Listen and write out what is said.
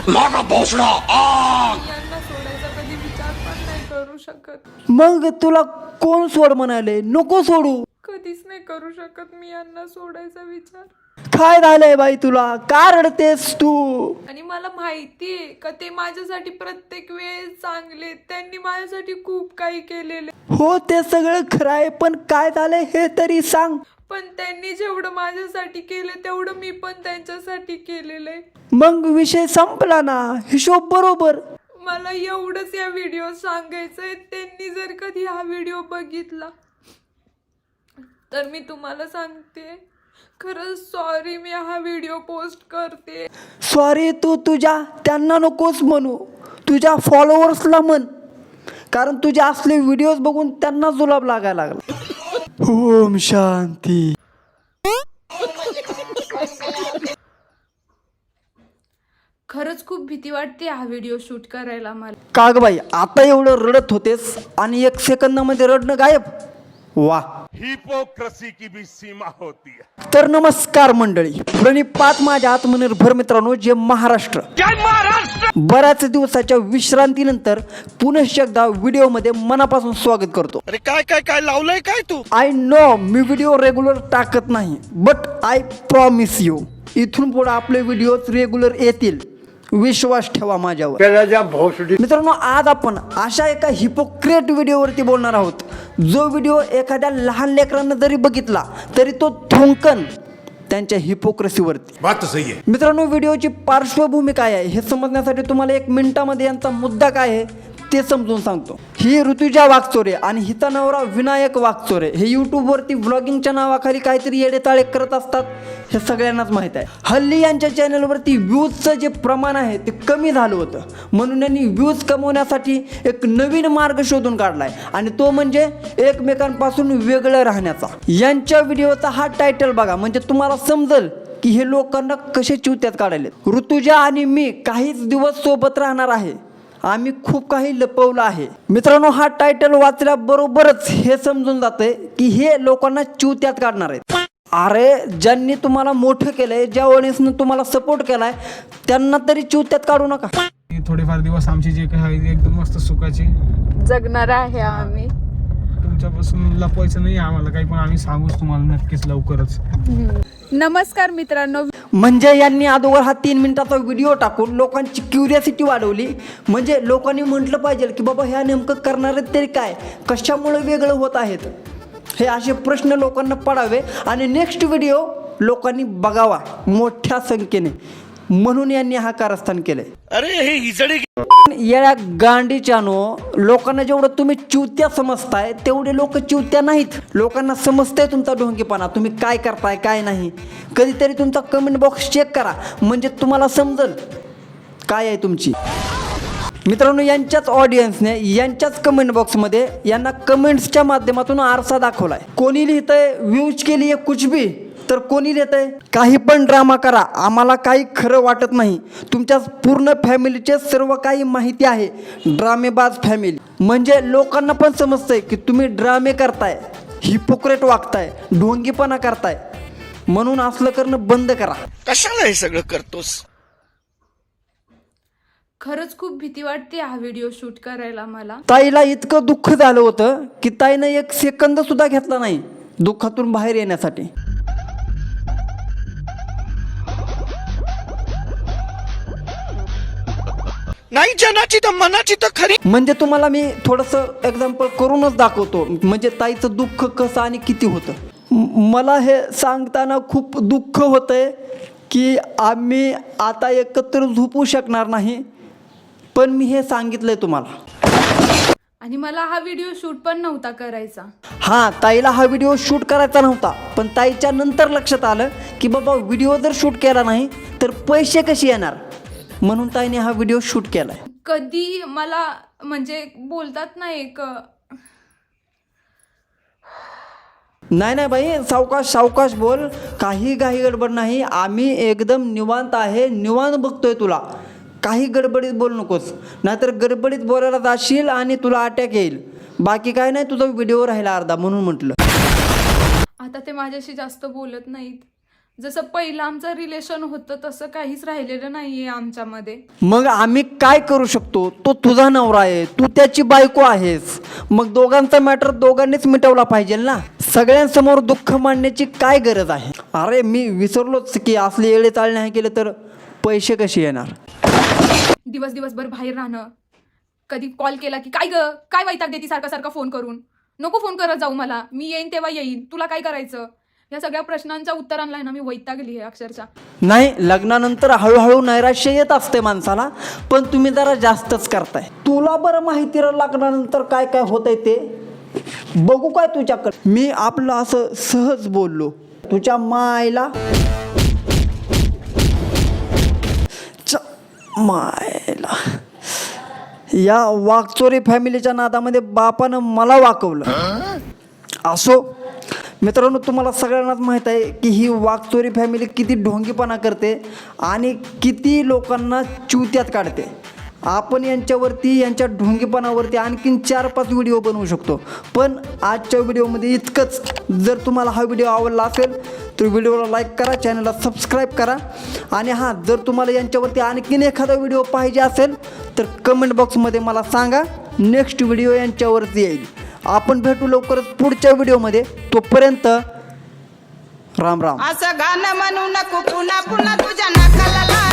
मागा भोसडा आग. यांना सोडायचा कधी विचार पण नाही करू शकत. मग तुला कोण सोड म्हणाले? नको सोडू. कधीच नाही करू शकत मी यांना सोडायचा विचार. काय झालंय बाई तुला? का रडतेस तू? आणि मला माहितीये का ते माझ्यासाठी प्रत्येक वेळेस चांगले, त्यांनी माझ्यासाठी खूप काही केलेले. हो ते सगळं खरं आहे, पण काय झालंय हे तरी सांग. पण त्यांनी जेवढं माझ्यासाठी केलं तेवढं मी पण त्यांच्यासाठी केलेलं आहे. मग विषय संपला ना, हिशोब बरोबर. मला एवढंच या व्हिडिओ सांगायचंय, त्यांनी जर कधी हा व्हिडिओ बघितला तर मी तुम्हाला सांगते खरंच सॉरी, मी हा व्हिडिओ पोस्ट करते. सॉरी तू तुझ्या त्यांना नकोस म्हणू, तुझ्या फॉलोअर्सला म्हण, कारण तुझे असले व्हिडिओज बघून त्यांना जुलाब लागायला लागला. ओम शांती. खरंच खूप भीती वाटते हा व्हिडिओ शूट करायला मला. का ग बाई आता एवढं रडत होतेस आणि 1 सेकंदामध्ये रडणं गायब. वा. हिपोक्रेसी की भी सीमा होती है. तर नमस्कार मंडळी, प्रणिपात माझ्या आत्मनिर्भर मित्रांनो, जे महाराष्ट्र बऱ्याच दिवसाच्या विश्रांतीनंतर पुनश्च एकदा व्हिडिओमध्ये मनापासून स्वागत करतो. अरे काय काय काय लावलंय काय तू? आय नो मी व्हिडिओ रेग्युलर टाकत नाही, बट आय प्रॉमिस यू इथून पुढे आपले व्हिडिओ रेग्युलर येतील, विश्वास ठेवा माझ्यावर. मित्रांनो आज आपण अशा एका हिपोक्रेट व्हिडिओवरती बोलणार आहोत, जो व्हिडिओ एखाद्या लहान लेकरांना जरी बघितला तरी तो थुंकन त्यांच्या हिपोक्रेसीवरती. बात तो सही है. मित्रांनो व्हिडिओची पार्श्वभूमी काय आहे हे समजण्यासाठी तुम्हाला 1 मिनिटामध्ये यांचा मुद्दा काय आहे ते समजून सांगतो. ही ऋतुजा वागचोरे आणि हिचा नवरा विनायक वागचोरे हे यूट्यूबवरती व्लॉगिंगच्या नावाखाली काहीतरी येडेताळे करत असतात, हे सगळ्यांनाच माहीत आहे. हल्ली यांच्या चॅनलवरती व्ह्यूजचं जे प्रमाण आहे ते कमी झालं होतं, म्हणून यांनी व्ह्यूज कमवण्यासाठी एक नवीन मार्ग शोधून काढलाय आणि तो म्हणजे एकमेकांपासून वेगळं राहण्याचा. यांच्या व्हिडिओचा हा टायटल बघा म्हणजे तुम्हाला समजेल की हे लोकांना कसे चिवत्यात काढायले. ऋतुजा आणि मी काहीच दिवस सोबत राहणार आहे, आम्ही खूप काही लपवलं आहे. मित्रांनो हा टायटल वाचल्याबरोबरच हे समजून जातंय की हे लोकांना चिवत्यात काढणार आहेत. अरे ज्यांनी तुम्हाला मोठं केलंय, ज्या वडीसनं तुम्हाला सपोर्ट केलाय, त्यांना तरी चिवत्यात काढू नका. थोडेफार दिवस आमची जे काही आहे एकदम मस्त सुखाची जगणार आहे आम्ही. तुमच्यापासून लपवायचं नाही आम्हाला काही, पण आम्ही सांगूच तुम्हाला नक्कीच लवकरच. नमस्कार मित्रांनो. म्हणजे यांनी अगोदर हा 3 मिनिटाचा व्हिडिओ टाकून लोकांची क्युरियोसिटी वाढवली, म्हणजे लोकांनी म्हटलं पाहिजे की बाबा ह्या नेमकं करणारे तरी काय, कशामुळे वेगळं होत आहेत, हे असे प्रश्न लोकांना पडावे आणि नेक्स्ट व्हिडिओ लोकांनी बघावा मोठ्या संख्येने, म्हणून यांनी हा कारस्थान केलंय. अरे हे हिजडी या गांडीच्यानो लोकांना जेवढं तुम्ही चिवत्या समजताय तेवढे लोक चिवत्या नाहीत. लोकांना समजतंय तुमचा ढोंगीपणा, तुम्ही काय करताय काय नाही. कधीतरी तुमचा कमेंट बॉक्स चेक करा म्हणजे तुम्हाला समजेल काय आहे तुमची. मित्रांनो यांच्याच ऑडियन्सने यांच्याच कमेंट बॉक्समध्ये यांना कमेंट्सच्या माध्यमातून आरसा दाखवलाय. कोणी लिहितंय व्ह्यूज के लिए कुछ भी, तर कोणी लिहितंय काही पण ड्रामा करा, आम्हाला काही खरं वाटत नाही, तुमच्या पूर्ण फॅमिलीचे सर्व काही माहिती आहे, ड्रामेबाज फॅमिली. म्हणजे लोकांना पण समजतंय की तुम्ही ड्रामे करताय, हिपोक्रेट वागताय, ढोंगीपणा करताय, म्हणून असलं करणं बंद करा. कशाला हे सगळं करतोस? खरंच खूप भीती वाटते हा व्हिडिओ शूट करायला मला. ताईला इतकं दुःख झालं होतं की ताईनं 1 सेकंद सुद्धा घेतला नाही दुःखातून बाहेर येण्यासाठी. नाही जनाची तर मनाची तर खरी. म्हणजे तुम्हाला मी थोडंसं एक्झाम्पल करूनच दाखवतो म्हणजे ताईचं दुःख कसं आणि किती होतं. मला हे सांगताना खूप दुःख होतंय की आम्ही आता एकत्र झोपू शकणार नाही, पण मी हे सांगितलंय तुम्हाला. आणि मला हा व्हिडिओ शूट पण नव्हता करायचा. हां ताईला हा व्हिडिओ शूट करायचा नव्हता, पण ताईच्या नंतर लक्षात आलं की बाबा व्हिडिओ जर शूट केला नाही तर पैसे कसे येणार, म्हणून ताईने हा व्हिडिओ शूट केलाय. कधी मला म्हणजे बोलतात ना एक नाही बाई सावकाश सावकाश बोल, काही घाई गडबड नाही, आम्ही एकदम निवांत आहे, निवांत बघतोय तुला, काही गडबडीत बोल नकोस, नाहीतर गडबडीत बोलायला जाशील आणि तुला अटॅक येईल. बाकी काय नाही, तुझा व्हिडिओ राहिला अर्धा म्हणून म्हटलं. आता ते माझ्याशी जास्त बोलत नाहीत, जसं पहिलं आमचं रिलेशन होतं तसं काहीच राहिलेलं नाहीये आमच्यामध्ये. मग आम्ही काय करू शकतो? तो तुझा नवरा आहे, तू त्याची बायको आहेस, मग दोघांचा मॅटर दोघांनीच मिटवला पाहिजे ना. सगळ्यांसमोर दुःख मांडण्याची काय गरज आहे? अरे मी विसरलोच की असले येळे चाळ नाही केले तर पैसे कसे येणार. दिवसभर बाहेर राहणं, कधी कॉल केला की काय वैताग देती सारखा फोन करून, नको फोन करत जाऊ मला, मी येईन तेव्हा येईन, तुला काय करायचं. या सगळ्या प्रश्नांच्या उत्तरांना ना मी वैतागली आहे अक्षरशः. नाही, लग्नानंतर हळूहळू नैराश्य येत असते माणसाला, पण तुम्ही जरा जास्तच करताय. तुला बरं माहिती लग्नानंतर काय काय होतंय ते बघू काय तुझ्याकडे. मी आपलं असं सहज बोललो, तुझ्या मायला मायला. या वाकचोरी फॅमिलीच्या नादामध्ये बापानं मला वाकवलं. असो मित्रांनो, तुम्हाला सगळ्यांनाच माहीत आहे की ही वाकचोरी फॅमिली किती ढोंगीपणा करते आणि किती लोकांना चुत्यात काढते. आपण यांच्या ढोंगीपणावरती आणखीन 4-5 व्हिडिओ बनवू शकतो, पण आजच्या व्हिडिओमध्ये इतकंच. जर तुम्हाला हा व्हिडिओ आवडला असेल तर व्हिडिओला लाईक करा, चॅनलला सबस्क्राईब करा. आणि हां, जर तुम्हाला यांच्यावरती आणखीन एखादा व्हिडिओ पाहिजे असेल तर कमेंट बॉक्समध्ये मला सांगा, नेक्स्ट व्हिडिओ यांच्यावरती येईल. आपण भेटू लवकरच पुढच्या व्हिडिओमध्ये. तोपर्यंत राम राम. असं गाणं म्हणू नको पुन्हा पुन्हा तुझ्या नाकाला